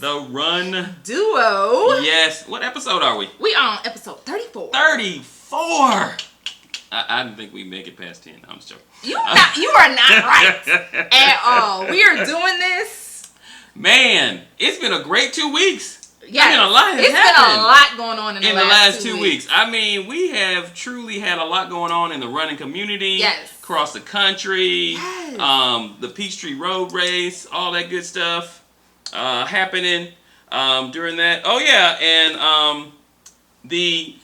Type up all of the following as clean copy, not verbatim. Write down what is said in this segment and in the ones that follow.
The Run Duo. Yes. What episode are we? We are on episode 34. 34. I didn't think we'd make it past 10. I'm just joking. You are not right at all. We are doing this. Man, it's been a great 2 weeks. Yeah, I mean, a lot has happened. It's been a lot going on in the last 2 weeks. I mean, we have truly had a lot going on in the running community. Yes. Across the country. Yes. The Peachtree Road Race, all that good stuff happening during that. Oh yeah, and the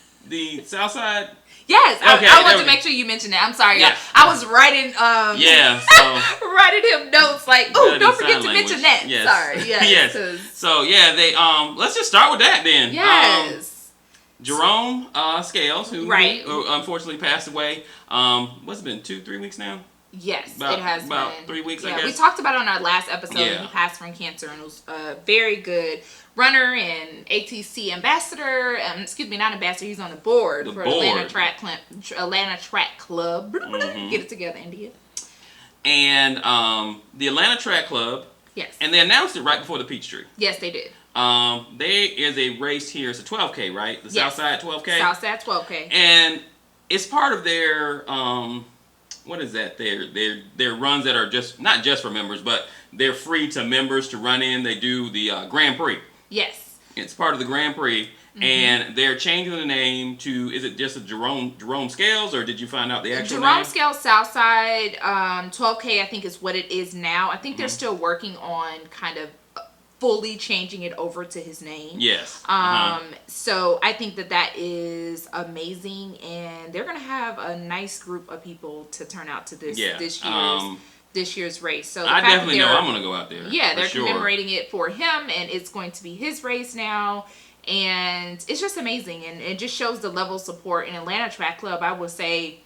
Southside. Yes, Okay, I wanted to make sure you mentioned that. I'm sorry, yeah. I was writing writing him notes like, oh, don't forget to mention that. Yes. Sorry, yes. So yeah, they let's just start with that then. Yes. Jerome Scales, who unfortunately passed away. What's it been, 2-3 weeks now? Yes, it has been about 3 weeks. I guess we talked about it on our last episode. Yeah. He passed from cancer, and was a very good runner and ATC ambassador. Not ambassador. He's on the board for Atlanta Track Club. Mm-hmm. Get it together, India. And the Atlanta Track Club. Yes. And they announced it right before the Peachtree. Yes, they did. There is a race here. It's a 12K, right? The Southside 12K. Southside 12K. And it's part of their what is that? Their runs that are not just for members, but they're free to members to run in. They do the Grand Prix. Yes. It's part of the Grand Prix, mm-hmm. and they're changing the name to. Is it just a Jerome Scales, or did you find out the actual name? Jerome Scales Southside 12K, I think, is what it is now. I think mm-hmm. they're still working on kind of fully changing it over to his name. Yes. So I think that is amazing, and they're gonna have a nice group of people to turn out to this year's race. So I definitely know I'm gonna go out there. Yeah, they're commemorating it for him, and it's going to be his race now, and it's just amazing, and it just shows the level of support in Atlanta Track Club. I would say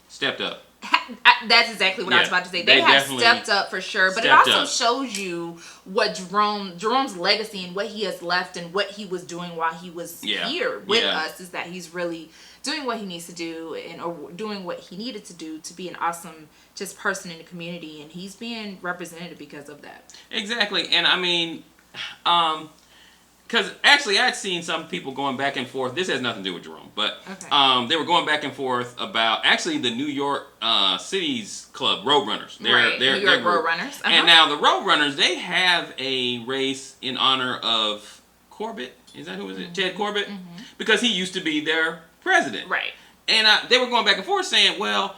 stepped up. That's exactly what I was about to say. They have stepped up for sure, but it also shows you what Jerome's legacy and what he has left and what he was doing while he was here with us is that he's really doing what he needs to do and doing what he needed to do to be an awesome just person in the community, and he's being represented because of that. Exactly, and I mean, because actually I'd seen some people going back and forth. This has nothing to do with Jerome, but they were going back and forth about actually the New York City's Club Roadrunners. They're New York Roadrunners. Uh-huh. And now the Roadrunners, they have a race in honor of Corbett. Is that who is it? Mm-hmm. Ted Corbett? Mm-hmm. Because he used to be their president. Right. And they were going back and forth saying, well,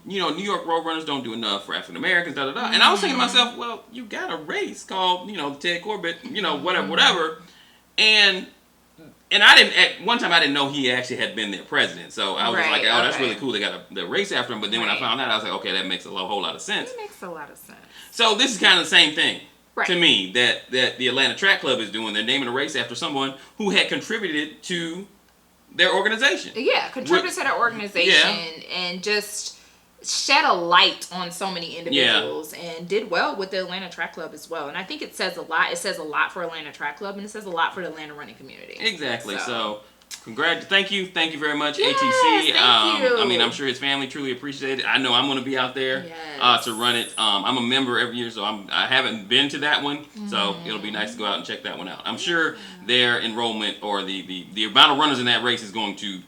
New York Roadrunners don't do enough for African Americans, da da da. Mm-hmm. And I was thinking to myself, well, you got a race called, Ted Corbett, whatever. And I didn't, at one time I didn't know he actually had been their president. So I was like, oh, that's really cool. They got the race after him. But then when I found out, I was like, okay, that makes a whole lot of sense. It makes a lot of sense. So this is kind of the same thing to me that the Atlanta Track Club is doing. They're naming a race after someone who had contributed to their organization. Yeah, contributed to their organization and just shed a light on so many individuals and did well with the Atlanta Track Club as well. And I think it says a lot. It says a lot for Atlanta Track Club, and it says a lot for the Atlanta running community. Exactly. So thank you very much, yes, ATC. Thank you. I mean, I'm sure his family truly appreciates it. I know I'm going to be out there to run it. I'm a member every year, so I haven't been to that one, so it'll be nice to go out and check that one out. I'm sure their enrollment or the amount of runners in that race is going to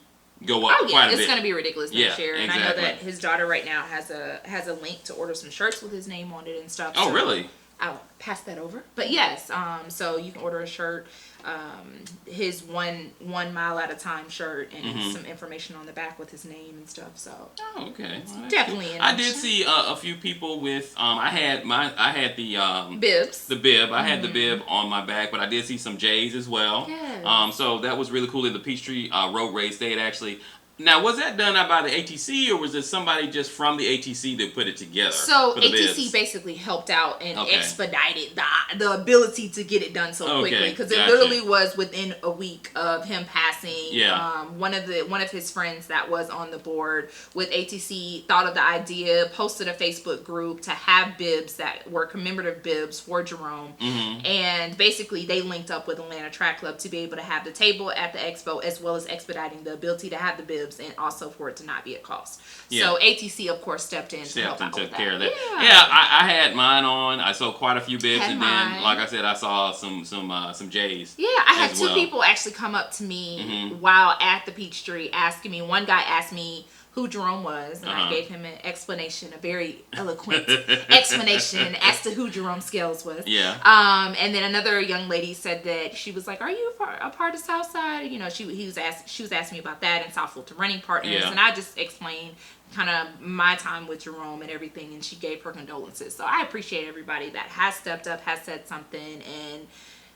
go up quite a bit. It's going to be ridiculous next year. And exactly. I know that his daughter right now has a link to order some shirts with his name on it and stuff. Oh, really? I'll pass that over. But yes, so you can order a shirt, his 1 mile at a time shirt, and some information on the back with his name and stuff. So okay, well, definitely. Cool. I did see a few people with I had the bibs. The bib. I had the bib on my back, but I did see some J's as well. Yes. So that was really cool. In the Peachtree Road Race, they had actually. Now, was that done by the ATC, or was it somebody just from the ATC that put it together? So ATC basically helped out and expedited the ability to get it done so quickly, because it literally was within a week of him passing. Yeah. One of his friends that was on the board with ATC thought of the idea, posted a Facebook group to have bibs that were commemorative bibs for Jerome, and basically they linked up with Atlanta Track Club to be able to have the table at the expo, as well as expediting the ability to have the bibs incentives and also for it to not be a cost. So ATC, of course, stepped in to help out with care of that. Yeah, I had mine on. I sold quite a few bibs, and then, like I said, I saw some J's. Yeah, I had two people actually come up to me while at the Peachtree asking me. One guy asked me who Jerome was, and I gave him an explanation, a very eloquent explanation as to who Jerome Scales was. Yeah. And then another young lady said that she was like, "Are you a part of Southside?" You know, she was asking me about that and South Fulton Running Partners, and I just explained kind of my time with Jerome and everything, and she gave her condolences. So I appreciate everybody that has stepped up, has said something, and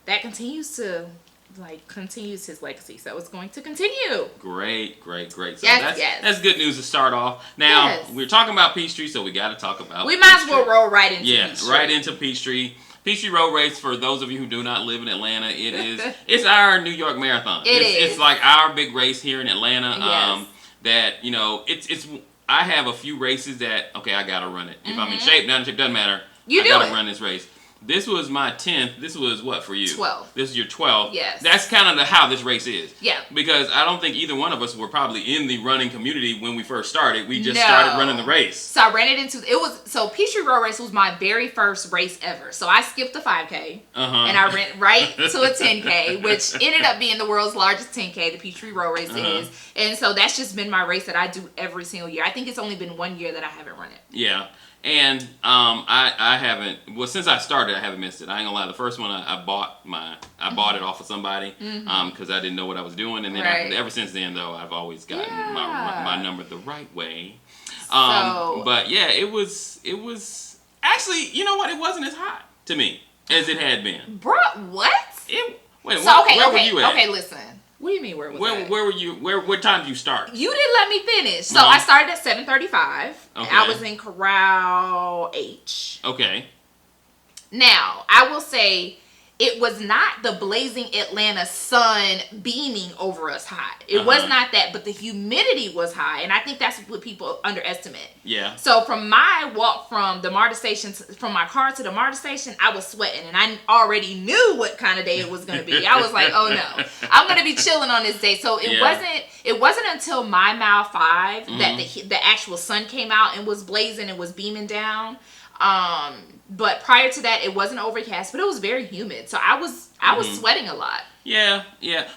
that continues his legacy. So it's going to continue. Great. So that's good news to start off. Now, we're talking about Peachtree, so we got to talk about We might as well roll right into Peachtree. Right into Peachtree. Peachtree Road Race, for those of you who do not live in Atlanta, it's our New York Marathon. It's like our big race here in Atlanta. Yes. That, you know, it's I have a few races that, okay, I got to run it. If I'm in shape, not in shape, doesn't matter. I got to run this race. This was my 10th. This was what for you? 12. This is your 12th. Yes. That's kind of how this race is. Yeah. Because I don't think either one of us were probably in the running community when we first started. We just started running the race. So I ran it so Peachtree Road Race was my very first race ever. So I skipped the 5K. And I ran right to a 10K, which ended up being the world's largest 10K, the Peachtree Road Race is. And so that's just been my race that I do every single year. I think it's only been 1 year that I haven't run it. Yeah. And I haven't, well, since I started, I haven't missed it. I ain't gonna lie, the first one I bought it off of somebody because I didn't know what I was doing, and then ever since then though, I've always gotten my number the right way. But yeah, it was actually, you know what, it wasn't as hot to me as it had been. Bro, what? Where were you at? Okay, listen. What do you mean where were you? What time did you start? You didn't let me finish. So I started at 7:35. Okay. I was in Corral H. Okay. Now, I will say it was not the blazing Atlanta sun beaming over us hot. It was not that, but the humidity was high, and I think that's what people underestimate. Yeah. So from my walk from the MARTA station, from my car to the MARTA station, I was sweating, and I already knew what kind of day it was going to be. I was like, oh no, I'm going to be chilling on this day. So it wasn't until my mile 5 that the actual sun came out and was blazing and was beaming down. But prior to that, it wasn't overcast, but it was very humid. So I was sweating a lot. Yeah.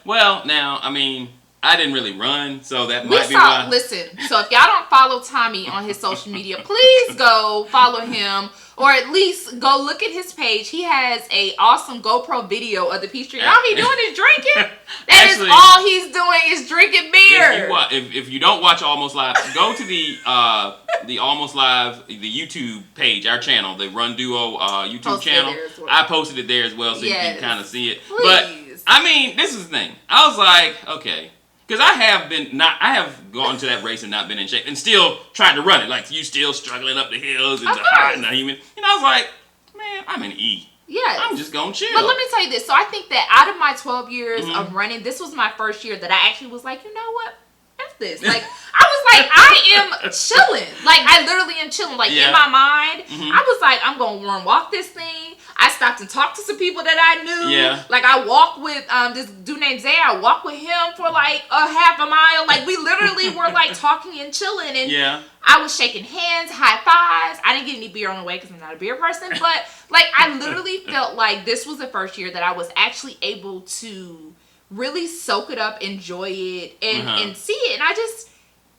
Well, now, I mean, I didn't really run, so that might be why. Listen, so if y'all don't follow Tommy on his social media, please go follow him, or at least go look at his page. He has a awesome GoPro video of the Peachtree. All he doing is drinking. Actually, all he's doing is drinking beer. If you don't watch Almost Live, go to the Almost Live, the YouTube page, our channel, the Run Duo YouTube channel. Well. I posted it there as well, so you can kind of see it. Please. But I mean, this is the thing. I was like, okay. Because I have gone to that race and not been in shape and still tried to run it. Like, you still struggling up the hills and it's hot and humid. And I was like, man, I'm in E. Yeah. I'm just going to chill. But let me tell you this. So I think that out of my 12 years of running, this was my first year that I actually was like, you know what? F this. Like, I was like, I am chilling. Like, I literally am chilling. Like, in my mind, I was like, I'm going to warm walk this thing. I stopped and talked to some people that I knew. Yeah. Like, I walked with this dude named Zay. I walked with him for like a half a mile. Like, we literally were like talking and chilling. And I was shaking hands, high fives. I didn't get any beer on the way because I'm not a beer person. But like, I literally felt like this was the first year that I was actually able to really soak it up, enjoy it, and see it. And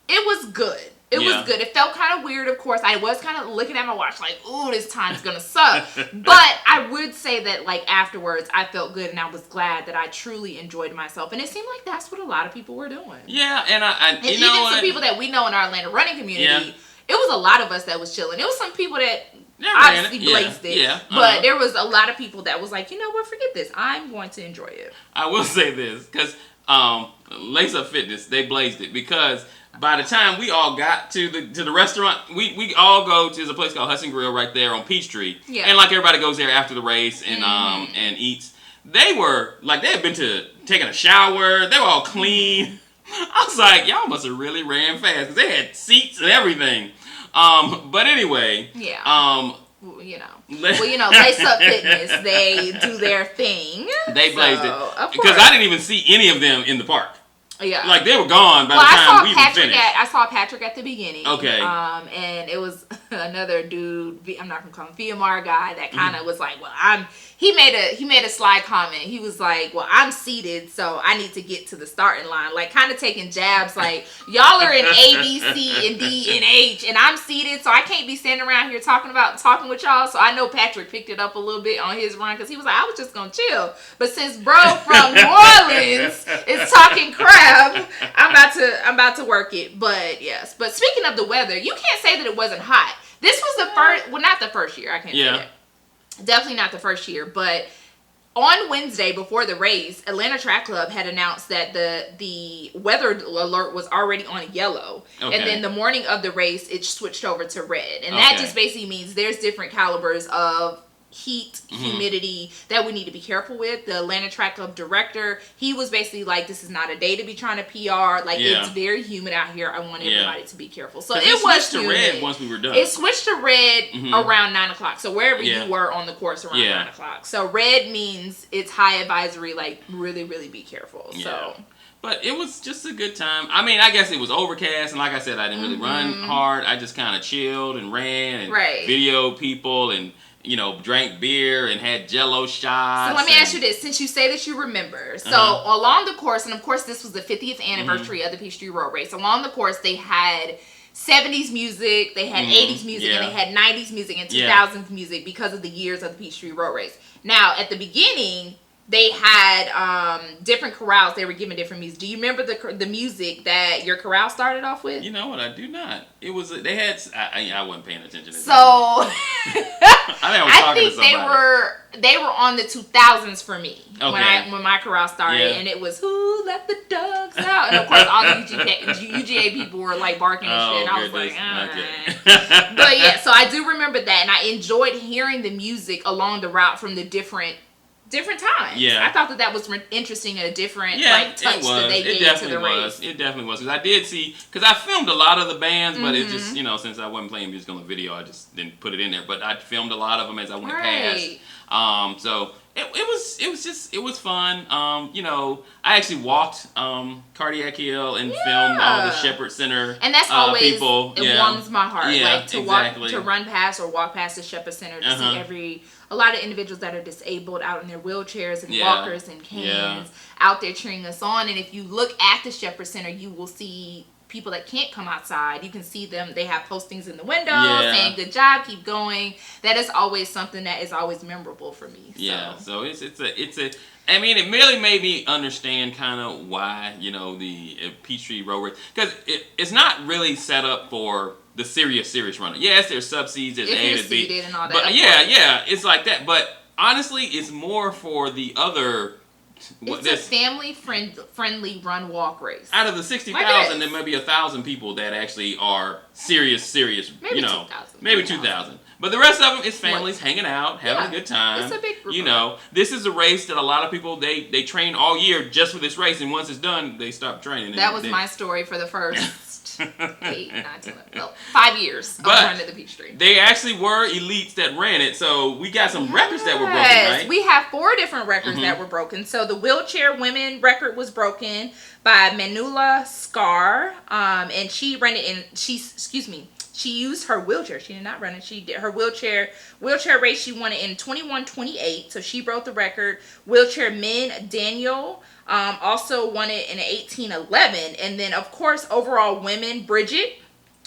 it was good. It was good. It felt kind of weird, of course. I was kind of looking at my watch like, ooh, this time's going to suck. But I would say that, like, afterwards, I felt good, and I was glad that I truly enjoyed myself. And it seemed like that's what a lot of people were doing. Yeah, and even some people that we know in our Atlanta running community, it was a lot of us that was chilling. It was some people that obviously blazed it. Yeah, but there was a lot of people that was like, you know what, forget this. I'm going to enjoy it. I will say this, because Lace Up Fitness, they blazed it, because by the time we all got to the restaurant, we all go to, there's a place called Hudson Grill right there on Peachtree. Yeah. And like everybody goes there after the race and and eats. They were like, they had been to taking a shower. They were all clean. I was like, y'all must have really ran fast because they had seats and everything. But anyway. Yeah. Lace Up Fitness, they do their thing. They blazed it. Because I didn't even see any of them in the park. Yeah. Like, they were gone by the time we even finished. I saw Patrick at the beginning. Okay. And it was another dude, I'm not going to call him VMR guy, that kind of was like, well, he made a sly comment. He was like, well, I'm seated, so I need to get to the starting line. Like, kind of taking jabs, like, y'all are in A, B, C, and D, and H, and I'm seated, so I can't be standing around here talking with y'all. So I know Patrick picked it up a little bit on his run, because he was like, I was just going to chill. But since bro from New Orleans is talking crap, I'm about to work it. But yes. But speaking of the weather, you can't say that it wasn't hot. This was the first, well, not the first year. I can't say that. Definitely not the first year. But on Wednesday before the race, Atlanta Track Club had announced that the weather alert was already on yellow. Okay. And then the morning of the race, it switched over to red. And that just basically means there's different calibers of heat, humidity that we need to be careful with. The Atlanta Track Club director, he was basically like, this is not a day to be trying to PR. Like, it's very humid out here. I want everybody to be careful. So it was switched to red once we were done. It switched to red around 9 o'clock. So wherever you were on the course around 9 o'clock. So red means it's high advisory, like really, really be careful. So but it was just a good time. I mean, I guess it was overcast, and like I said, I didn't really run hard. I just kind of chilled and ran and videoed people and, you know, drank beer and had Jello shots. So let me ask you this, since you say that you remember. So along the course, and of course this was the 50th anniversary of the Peachtree Road Race. Along the course, they had 70s music, they had 80s music, and they had 90s music and 2000s music because of the years of the Peachtree Road Race. Now, at the beginning, they had different chorales. They were given different music. Do you remember the music that your chorale started off with? You know what? I do not. It was they had. I wasn't paying attention. So I think they were on the 2000s for me when my chorale started, and it was "Who Let the Dogs Out," and of course all the UGA people were like barking and shit. And I was like, but yeah. So I do remember that, and I enjoyed hearing the music along the route from the different times. Yeah, I thought that was interesting and a different like touch that they gave to the race. It definitely was. Because I did see, because I filmed a lot of the bands, but it just, you know, since I wasn't playing music on the video, I just didn't put it in there. But I filmed a lot of them as I went past. So it was fun. You know, I actually walked Cardiac Hill and filmed all the Shepherd Center and that's always people. It warms my heart. Like to run past or walk past the Shepherd Center to see a lot of individuals that are disabled out in their wheelchairs and walkers and canes out there cheering us on. And if you look at the Shepherd Center, you will see people that can't come outside. You can see them. They have postings in the window saying, "Good job, keep going." That is always something that is always memorable for me. So. Yeah, so it's a. I mean, it really made me understand kind of why, you know, the Peachtree Road Race, because it's not really set up for the serious runner. Yes, there's sub-seeds, there's A, there's B, and all that. But it's like that. But honestly, it's more for the other. It's a family-friendly run-walk race. Out of the 60,000, there may be 1,000 people that actually are serious. Maybe you know, 2,000. Maybe 2,000. But the rest of them is families hanging out, having a good time. It's a big group. You know, this is a race that a lot of people they train all year just for this race, and once it's done, they stop training. That was my story for the first 8, 9, 10, 5 years of running the Peachtree. They actually were elites that ran it, so we got some records that were broken, right? We have 4 different records that were broken. So the wheelchair women record was broken by Manula Scar, and she ran it in. She used her wheelchair. She did not run it. She did her wheelchair race. She won it in 21:28. So she broke the record. Wheelchair men, Daniel, also won it in 18:11. And then, of course, overall women, Bridget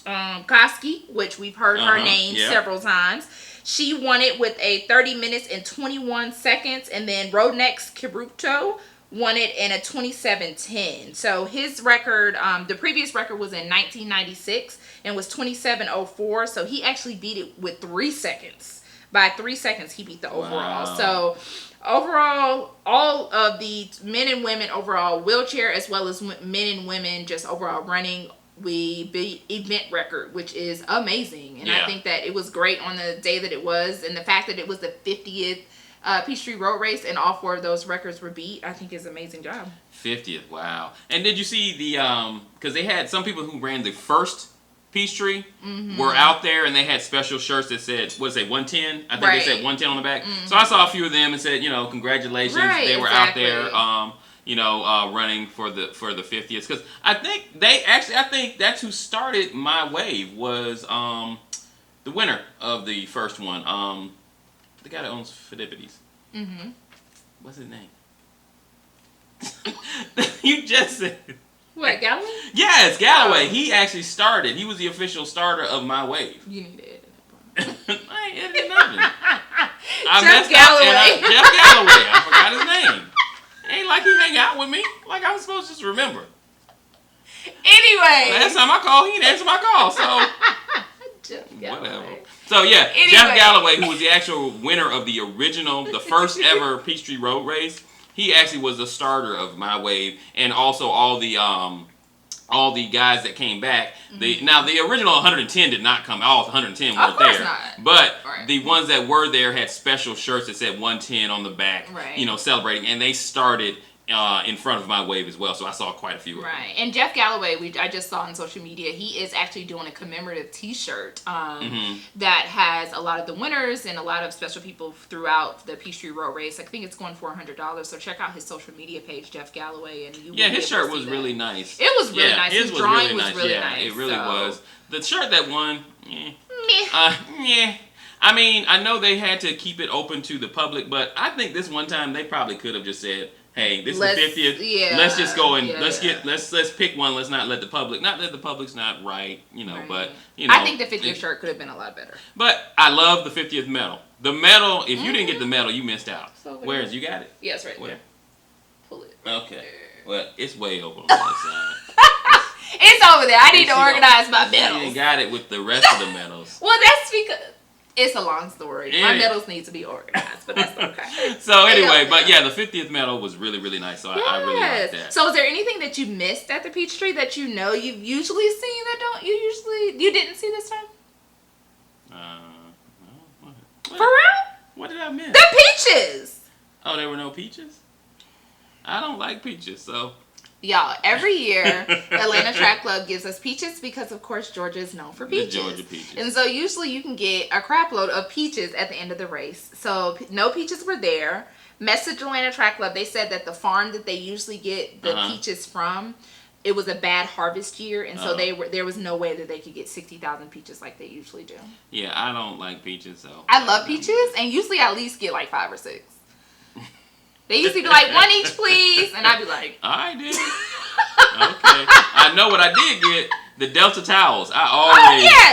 Koski, which we've heard her name several times. She won it with a 30 minutes and 21 seconds. And then Rodnex Kiruto won it in a 27:10. So his record, the previous record was in 1996 and was 27:04. So he actually beat it with 3 seconds. By 3 seconds, he beat the overall. Wow. So overall, all of the men and women overall wheelchair, as well as men and women just overall running, we beat event record, which is amazing. And I think that it was great on the day that it was, and the fact that it was the 50th Peachtree Road Race and all 4 of those records were beat, I think is an amazing job. 50th, wow. And did you see the because they had some people who ran the first Peachtree were out there, and they had special shirts that said, what did it say, 110? I think they said 110 on the back. So I saw a few of them and said, you know, congratulations. They were out there. running for the 50th. Because I think that's who started My Wave was the winner of the first one. The guy that owns Fidipides. Mm-hmm. What's his name? You just said. What, Galloway? Yes, Galloway. He actually started. He was the official starter of My Wave. You need to edit that part. I ain't editing nothing. Jeff Galloway. Jeff Galloway. I forgot his name. Ain't like he hang out with me. Like I was supposed to just remember. Anyway. Last time I called, he didn't answer my call, so. Jeff Galloway. Whatever. So yeah, anyway. Jeff Galloway, who was the actual winner of the first ever Peachtree Road Race, he actually was the starter of My Wave, and also all the guys that came back. Now the original 110 did not come. All 110 weren't there. Not. But the ones that were there had special shirts that said 110 on the back. Right. Celebrating, and they started in front of My Wave as well, so I saw quite a few of them. Right, and Jeff Galloway, I just saw on social media, he is actually doing a commemorative T-shirt that has a lot of the winners and a lot of special people throughout the Peachtree Road Race. I think it's going for $100, so check out his social media page, Jeff Galloway, and you. Yeah, his shirt was really nice. It was really nice. His drawing was really nice. It really was. The shirt that won, meh. I mean, I know they had to keep it open to the public, but I think this one time they probably could have just said, hey, this is the 50th. Yeah, let's just go and let's pick one. Let's not let the public. Not that the public's not right, but I think the 50th shirt could have been a lot better. But I love the 50th medal. The medal. If you didn't get the medal, you missed out. Where's you got it? Yes, right there. Pull it. Okay. Well, it's way over on the other side. It's over there. I need to organize my medals. You ain't got it with the rest of the medals. Well, that's because. It's a long story. My medals need to be organized, but that's okay. So anyway, but yeah, the 50th medal was really, really nice. So I really like that. So is there anything that you missed at the Peachtree that you've usually seen that you didn't see this time? No. For real? What did I miss? The peaches. Oh, there were no peaches? I don't like peaches, so. Y'all, every year, Atlanta Track Club gives us peaches because, of course, Georgia is known for peaches. The Georgia peaches. And so usually you can get a crap load of peaches at the end of the race. So no peaches were there. Message Atlanta Track Club, they said that the farm that they usually get the peaches from, it was a bad harvest year. And so there was no way that they could get 60,000 peaches like they usually do. Yeah, I don't like peaches, so. I love peaches, and usually I at least get like 5 or 6. They used to be like, 1 each, please. And I'd be like, I did. Okay. I know what I did get. The Delta towels. I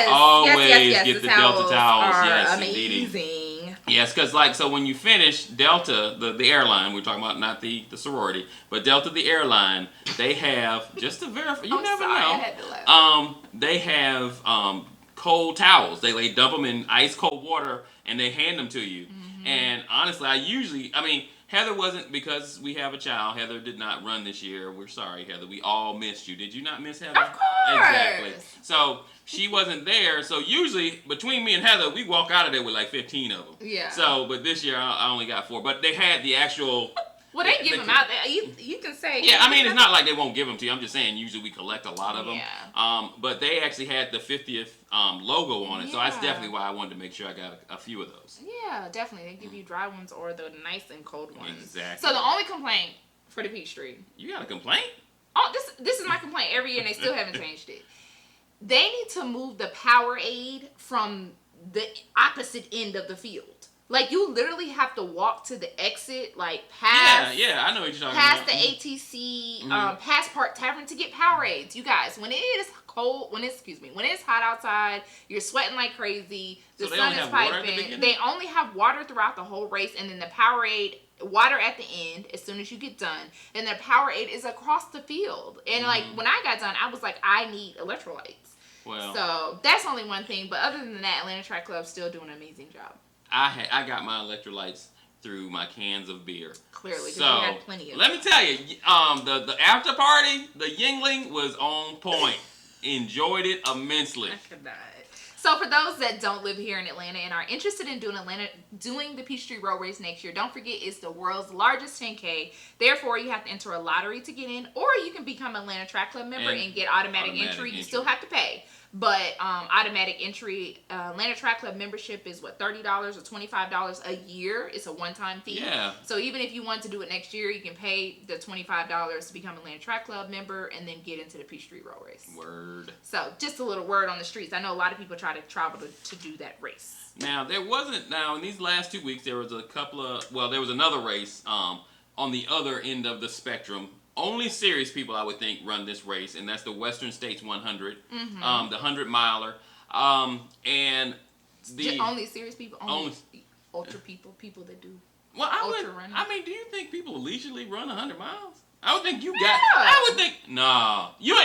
always get the Delta towels. Yes, amazing. Indeed. Yes, because so when you finish Delta, the airline, we're talking about not the sorority, but Delta the airline, they have, just to verify, you never know. I had to laugh. They have cold towels. They dump them in ice cold water and they hand them to you. Mm-hmm. And honestly, Heather wasn't, because we have a child. Heather did not run this year. We're sorry, Heather. We all missed you. Did you not miss Heather? Of course. Exactly. So she wasn't there. So usually between me and Heather, we walk out of there with like 15 of them. Yeah. So, but this year I only got 4. But they had the actual. Well, they give them out there. You can say. Yeah, it's not like they won't give them to you. I'm just saying usually we collect a lot of them. Yeah. But they actually had the 50th logo on it, so that's definitely why I wanted to make sure I got a few of those. Yeah, definitely. They give you dry ones or the nice and cold ones. Exactly. So the only complaint for the Peachtree. You got a complaint? Oh, this is my complaint every year, and they still haven't changed it. They need to move the Powerade from the opposite end of the field. Like, you literally have to walk to the exit, past... Yeah, I know what you're talking about. Past the ATC, past Park Tavern to get Powerades. You guys, when it is cold, when it's hot outside, you're sweating like crazy, the sun is piping. They only have water throughout the whole race, and then the Powerade, water at the end, as soon as you get done. And the Powerade is across the field. And, when I got done, I was like, I need electrolytes. Well, so, that's only one thing. But other than that, Atlanta Track Club's still doing an amazing job. I got my electrolytes through my cans of beer. Clearly, because we had plenty of them. Let me tell you, the after party, the Yingling was on point. Enjoyed it immensely. I could not. So for those that don't live here in Atlanta and are interested in doing the Peachtree Road Race next year, don't forget it's the world's largest 10K. Therefore, you have to enter a lottery to get in, or you can become an Atlanta Track Club member and get automatic entry. You still have to pay. But automatic entry, Atlanta Track Club membership is what, $30 or $25 a year. It's a one-time fee. Yeah. So even if you want to do it next year, you can pay the $25 to become an Atlanta Track Club member and then get into the Peachtree Road Race. Word. So just a little word on the streets. I know a lot of people try to travel to do that race. Now in these last 2 weeks there was there was another race on the other end of the spectrum. Only serious people, I would think, run this race, and that's the Western States 100, the 100-miler. And only serious people, only ultra people that do. Well, ultra running. I mean, do you think people leisurely run 100 miles? I would think I would think no. You're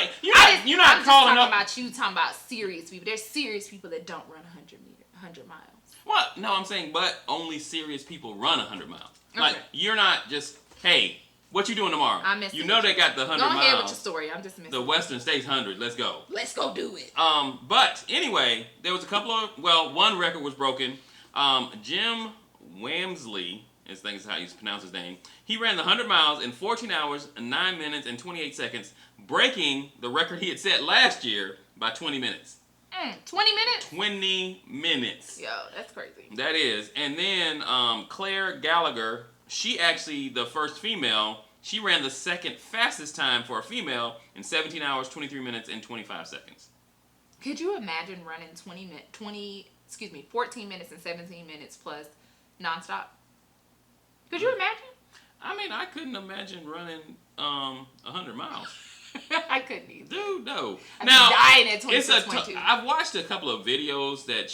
not calling up. Talking about serious people. There's serious people that don't run 100 miles. Well, no, I'm saying, but only serious people run 100 miles. Okay. Like, you're not just, hey, what you doing tomorrow? I'm missing. You know they got the 100 miles. Go ahead with your story. I'm just missing. The Western States 100. Let's go. Let's go do it. But anyway, there was one record was broken. Jim Wamsley, I think is how you pronounce his name. He ran the 100 miles in 14 hours, 9 minutes, and 28 seconds, breaking the record he had set last year by 20 minutes. 20 minutes? 20 minutes. Yo, that's crazy. That is. And then Claire Gallagher, she actually, the first female, she ran the second fastest time for a female in 17 hours, 23 minutes, and 25 seconds. Could you imagine running 14 minutes and 17 minutes plus nonstop? Could you imagine? I mean, I couldn't imagine running 100 miles. I couldn't either. Dude, no. I'd now, be dying at 22. I've watched a couple of videos that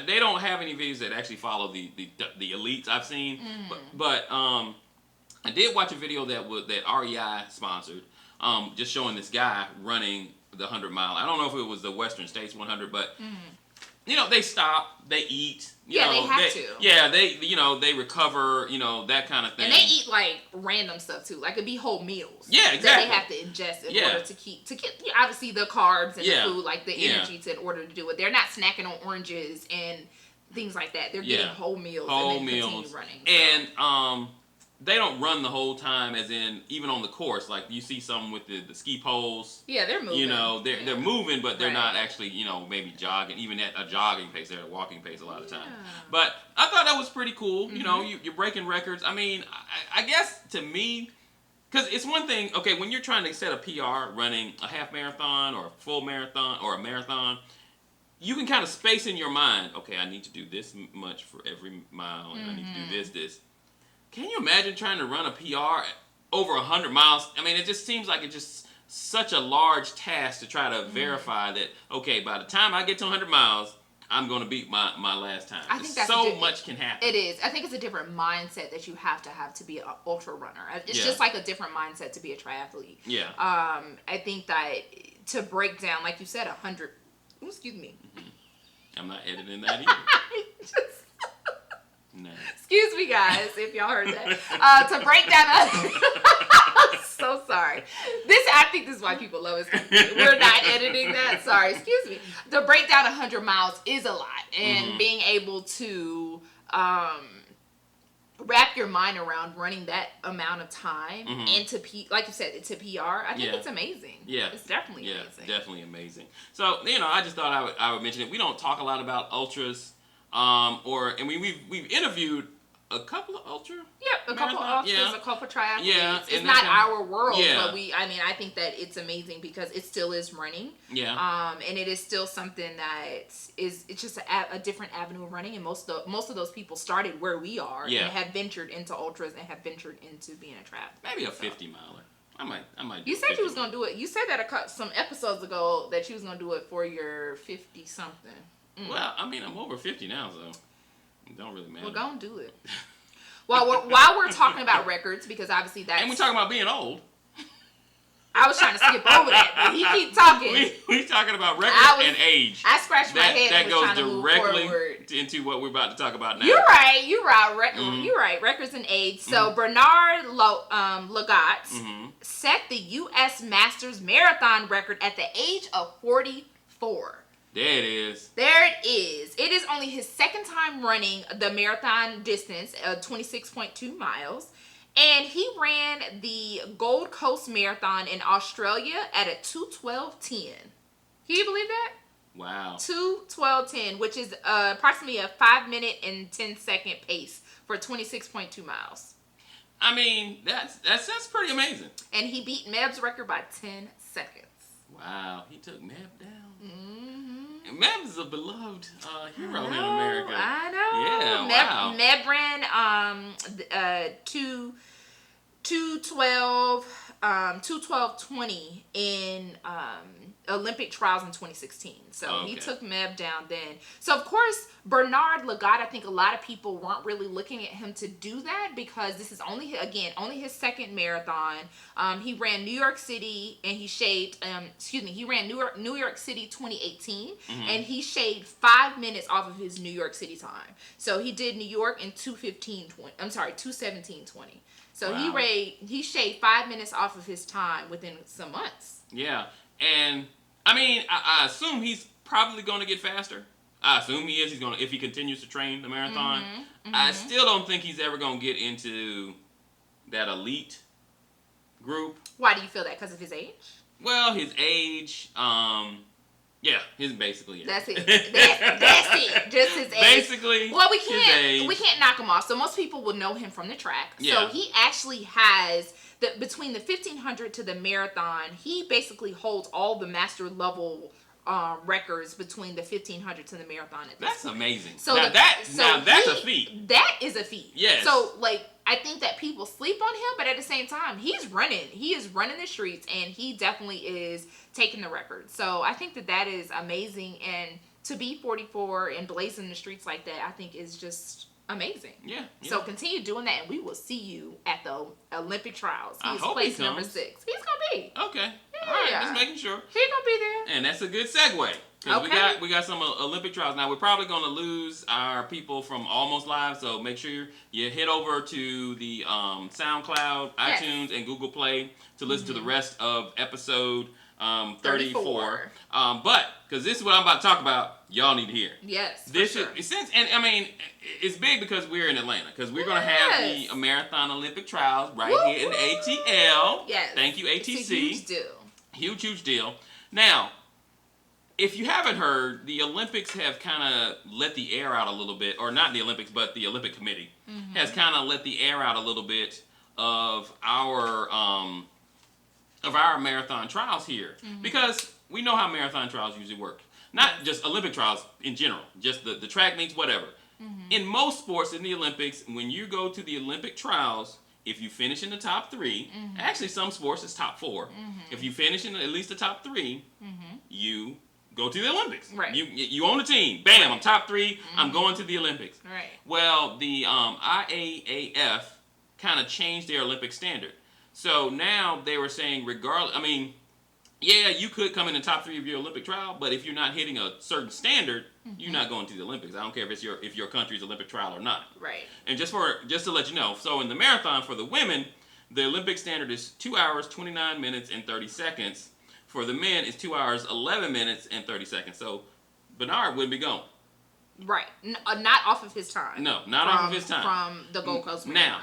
they don't have any videos that actually follow the elites I've seen, but I did watch a video that REI sponsored, just showing this guy running the 100 mile. I don't know if it was the Western States 100, but they stop, they eat. They have to. Yeah, they recover, that kind of thing. And they eat like random stuff too. Like it'd be whole meals. Yeah, exactly. That they have to ingest in order to get obviously the carbs and the food, like the energy in order to do it. They're not snacking on oranges and things like that. They're getting whole meals and then continue running. So. And they don't run the whole time, as in even on the course. Like you see some with the ski poles. Yeah, they're moving. They're moving, but they're not actually maybe jogging. Even at a jogging pace, they're at a walking pace a lot of time. But I thought that was pretty cool. You're breaking records. I mean, I guess to me, because it's one thing. Okay, when you're trying to set a PR running a half marathon or a full marathon or a marathon, you can kind of space in your mind. Okay, I need to do this much for every mile, and I need to do this. Can you imagine trying to run a PR over 100 miles? I mean, it just seems like it's just such a large task to try to verify that, okay, by the time I get to 100 miles, I'm going to beat my last time. I think that's much can happen. It is. I think it's a different mindset that you have to be an ultra runner. It's just like a different mindset to be a triathlete. Yeah. I think that to break down, like you said, 100. Excuse me. I'm not editing that either. No. Excuse me, guys, if y'all heard that. To break down, I'm so sorry. I think this is why people love us. We're not editing that. Sorry, excuse me. To break down 100 miles is a lot, and being able to wrap your mind around running that amount of time into like you said, to PR, I think it's amazing. Yeah, it's definitely amazing. Definitely amazing. So I just thought I would mention it. We don't talk a lot about ultras. We've interviewed a couple of ultra. Yeah, a couple of ultras, a couple of triathletes. Yeah, it's not our world, but I think that it's amazing because it still is running. Yeah. And it is still something that it's just a different avenue of running, and most of those people started where we are and have ventured into ultras and have ventured into being a triathlete. Maybe a 50 miler. I might. You said you was gonna do it. You said that some episodes ago that you was gonna do it for your 50 something. Well, I mean, I'm over 50 now, so it don't really matter. Well, go and do it. While we're talking about records, because obviously that's... And we're talking about being old. I was trying to skip over that, but he keep talking. We talking about records and age. I scratched my head and was trying to move forward. That goes directly into what we're about to talk about now. You're right. You're right. Records and age. So Bernard Lagat set the U.S. Masters Marathon record at the age of 44. There it is. There it is. It is only his second time running the marathon distance, 26.2 miles. And he ran the Gold Coast Marathon in Australia at a 2:12:10. Can you believe that? Wow. 2:12:10, which is approximately a 5-minute and 10-second pace for 26.2 miles. I mean, that's pretty amazing. And he beat Meb's record by 10 seconds. Wow, he took Meb down. Mm-hmm. Meb is a beloved hero in America. I know. Yeah, Meb ran 2:12:20 in Olympic trials in 2016. So he took Meb down then. So of course Bernard Lagat, I think a lot of people weren't really looking at him to do that because this is only his second marathon. He ran New York City and he shaved he ran New York City 2018 and he shaved 5 minutes off of his New York City time. So he did New York in 2:17:20. So wow. he shaved 5 minutes off of his time within some months. Yeah, and I mean, I assume he's probably going to get faster. I assume he is. He's going to, if he continues to train the marathon. I still don't think he's ever going to get into that elite group. Why do you feel that? Because of his age? Well, his age. Yeah, his basically. Yeah. That's it. That's it. Just his age. Basically. Well, we can't knock him off. So most people will know him from the track. Yeah. So he actually has between the 1500 to the marathon, he basically holds all the master level records between the 1500 to the marathon. That's amazing. So that's a feat. That is a feat. Yes. So I think that people sleep on him, but at the same time, he's running. He is running the streets, and he definitely is taking the record. So I think that is amazing, and to be 44 and blazing the streets like that, I think is just amazing. Yeah. So continue doing that, and we will see you at the Olympic trials. I hope he comes. Number 6. He's gonna be. Okay. Yeah. All right. Just making sure. He's gonna be there. And that's a good segue. Because we got some Olympic trials. Now, we're probably going to lose our people from Almost Live, so make sure you head over to the SoundCloud, iTunes, and Google Play to listen to the rest of episode 34. But, because this is what I'm about to talk about, y'all need to hear. Yes, this is, and I mean, it's big because we're in Atlanta, because we're going to have the Marathon Olympic Trials here in ATL. Yes. Thank you, ATC. It's a huge deal. Huge deal. Now, if you haven't heard, the Olympics have kind of let the air out a little bit, or not the Olympics, but the Olympic Committee has kind of let the air out a little bit of our marathon trials here, because we know how marathon trials usually work. Not just Olympic trials in general, just the track meets, whatever. In most sports in the Olympics, when you go to the Olympic trials, if you finish in the top 3, actually some sports it's top 4. If you finish in at least the top 3, you go to the Olympics. Right. You own a team. Bam, right. I'm top 3. I'm going to the Olympics. Right. Well, the IAAF kind of changed their Olympic standard. So now they were saying regardless, I mean, yeah, you could come in the top 3 of your Olympic trial, but if you're not hitting a certain standard, you're not going to the Olympics. I don't care if your country's Olympic trial or not. Right. And just to let you know, so in the marathon for the women, the Olympic standard is 2 hours, 29 minutes, and 30 seconds. For the men, it's 2 hours, 11 minutes, and 30 seconds. So Bernard wouldn't be going. Right. Not off of his time. No, not off of his time. From the Gold Coast Marathon. Now,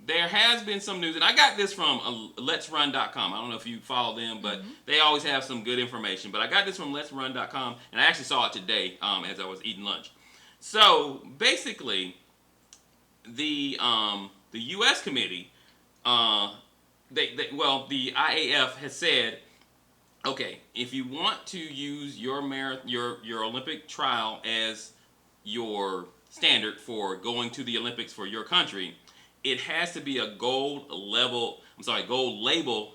there has been some news, and I got this from Let'sRun.com. I don't know if you follow them, but they always have some good information. But I got this from Let'sRun.com, and I actually saw it today as I was eating lunch. So basically, the U.S. committee, the IAF has said, okay, if you want to use your Olympic trial as your standard for going to the Olympics for your country, it has to be a gold label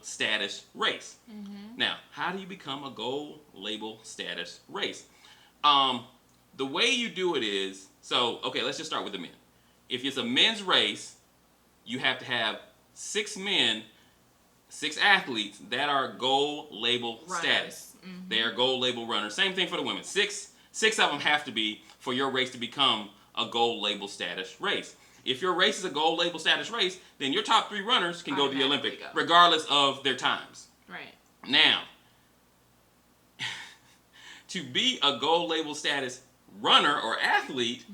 status race. Now, how do you become a gold label status race? The way you do it is, let's just start with the men. If it's a men's race, you have to have 6 athletes that are gold label status. They are gold label runners. Same thing for the women. Six of them have to be for your race to become a gold label status race. If your race is a gold label status race, then your top 3 runners can go to the Olympic, regardless of their times. Right. Now, to be a gold label status runner or athlete,